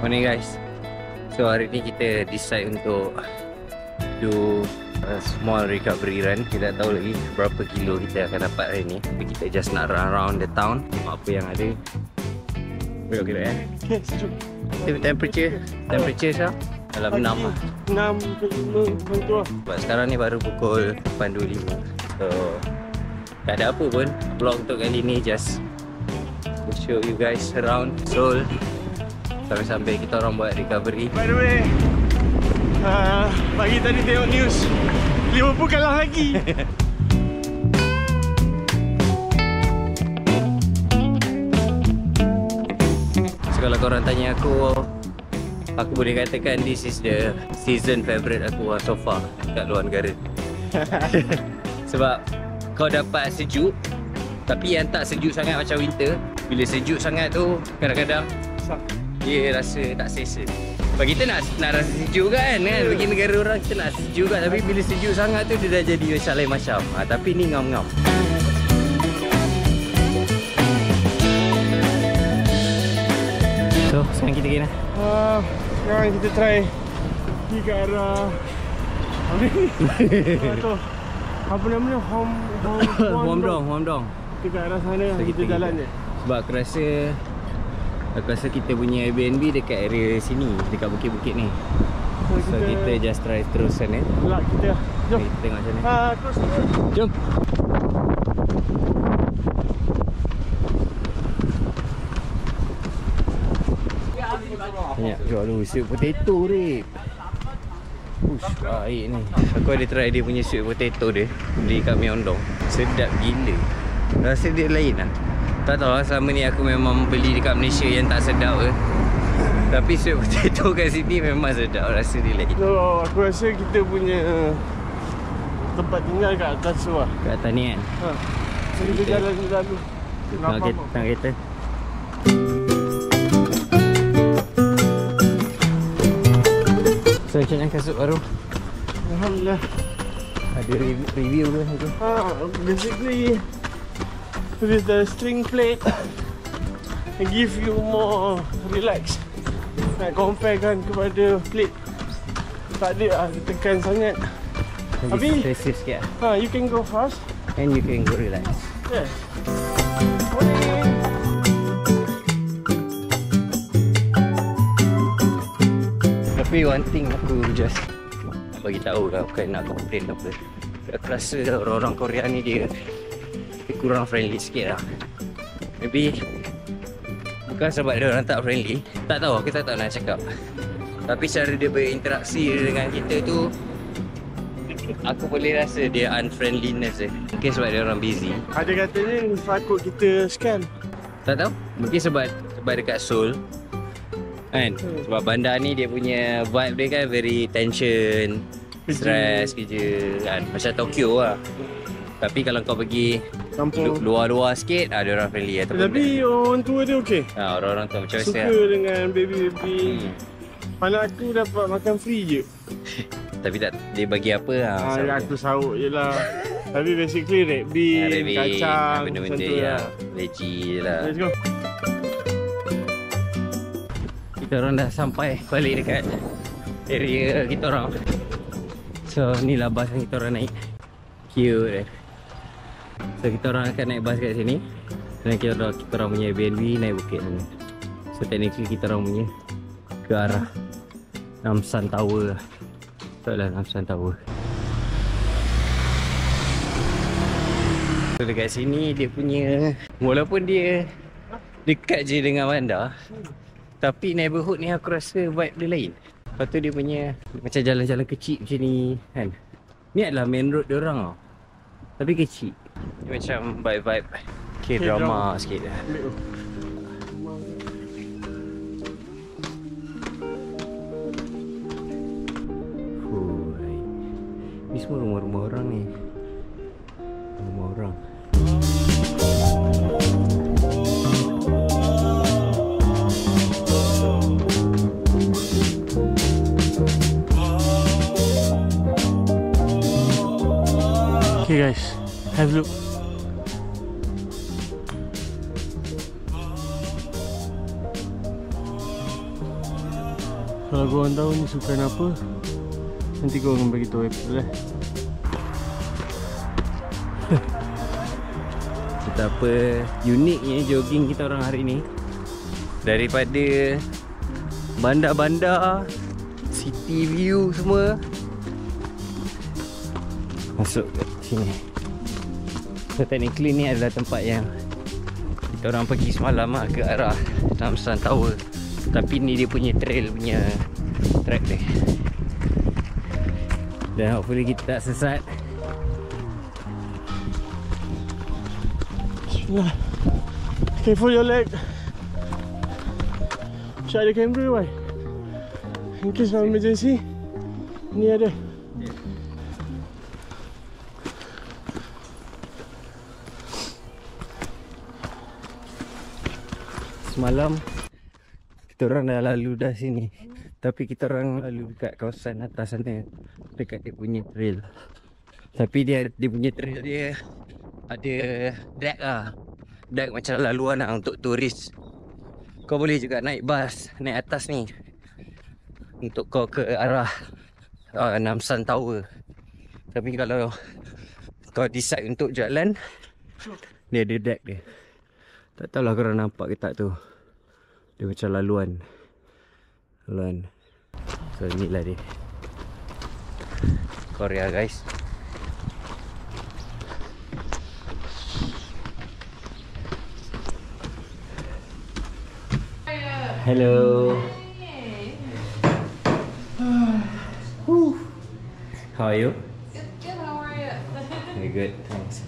Morning guys. So hari ni kita decide untuk do a small recovery run. Kita tak tahu lagi berapa kilo kita akan dapat hari ni. Tapi kita just nak run around the town, tengok apa yang ada. Boleh okey tak ya? Okay, sejuk. Temperature sah? Dalam 6 lah. 6 ke 5 macam tu lah. Sebab sekarang ni baru pukul 8.25. So tak ada apa pun. Vlog untuk kali ni just to show you guys around Seoul sampai-sampai kita orang buat recovery. By the way, pagi tadi tengok news Liverpool kalah lagi. So kalau korang tanya aku boleh katakan this is the season favourite aku so far kat luar negara. Sebab kau dapat sejuk, tapi yang tak sejuk sangat macam winter. Bila sejuk sangat tu kadang-kadang dia rasa tak selesa. Sebab kita nak rasa sejuk kan? Bagi negara orang kita nak sejuk kan. Tapi bila sejuk sangat tu dia dah jadi macam lain macam. Tapi ni ngam-ngam. So sekarang kita pergi mana? Sekarang kita try pergi ke arah apa namanya? Huamdong. Kita ke arah sana, So, kita jalan je. Sebab aku rasa kita punya Airbnb dekat area sini, dekat bukit-bukit ni. So kita just try terus sana. Gelak kita. Jom. Kita tengok macam ni. Terus. Jom. Banyak jual dulu sweet potato ni. Baik ni. Aku ada try dia punya sweet potato dia. Beli kat Myeongdong. Sedap gila. Rasa dia lain lah. Tak tahu lah, selama ni aku memang beli dekat Malaysia yang tak sedap ke. Tapi sweet potato kat sini memang sedap. Rasa dia lain. So aku rasa kita punya tempat tinggal kat atas tu lah. Kat atas ni kan. So kita jalan dulu. Tengok kereta. So macam mana kasut baru? Alhamdulillah. Ada review ke tu? Basically with the string plate it give you more relax. Nak compare kan kepada plate tak ada lah, dia tekan sangat. Tapi agresif sikit you can go fast and you can go relax. Yes. Tapi one thing aku just bagi tahu lah, bukan nak komplain apa. Aku rasa orang-orang Korea ni dia kurang friendly sikit lah. Maybe bukan sebab dia orang tak friendly, tak tahu, kita tak tahu nak cakap. Tapi cara dia berinteraksi dengan kita tu, aku boleh rasa dia unfriendliness je. Mungkin sebab dia orang busy. Ada katanya takut kita scam. Tak tahu, mungkin sebab dekat Seoul kan. Sebab bandar ni dia punya vibe dia kan very tension, stress kerja kan. Macam Tokyo lah. Tapi kalau kau pergi luar-luar sikit, ada orang friendly. Tapi orang tua dia okey. Orang-orang tu macam suka dengan baby-baby. Anak aku dapat makan free je. Tapi tak dia bagi apa aku sahut je lah. Tapi basically red bean, kacang, benda-benda yang veggie je lah. Let's go. Kita orang dah sampai balik dekat area kita orang. So ni lah bas yang kita orang naik. Cute. So kita orang akan naik bas kat sini. Dan kita orang punya Airbnb naik bukit sana. So technically kita orang punya ke arah Namsan Tower lah. So lah Namsan Tower. So dekat sini dia punya, walaupun dia dekat je dengan bandar, tapi neighborhood ni aku rasa vibe dia lain. Lepas tu dia punya macam jalan-jalan kecil macam ni kan. Ni adalah main road dia orang tau, tapi kecil. Ni macam vibe K-drama sikit lah. Ni semua rumah-rumah orang ni. Rumah orang. Okay guys, have a look. Kalau korang tahu ni sukan apa, nanti korang beritahu episode lah. Betapa uniknya jogging kita orang hari ni. Daripada bandar-bandar, city view semua, masuk ke sini. So technically ni adalah tempat yang kita orang pergi semalam lah, ke arah Namsan Tower. Tapi ni dia punya trail punya track dia. Dan hopefully kita tak sesat. Bismillah. Careful your leg. Macam ada kamera boy. In case of emergency, ni ada. Semalam kita orang dah lalu dah sini, tapi kita orang lalu dekat kawasan atas sana, dekat dia punya trail. Tapi dia punya trail dia ada deck lah. Deck macam laluan lah untuk turis. Kau boleh juga naik bas, naik atas ni untuk kau ke arah Namsan Tower. Tapi kalau kau decide untuk jalan, dia ada deck dia. Tak tahulah korang nampak ke tak tu. Dia macam laluan. So inilah dia Korea guys. Hello. How are you? Good, how are you? Very good, thanks.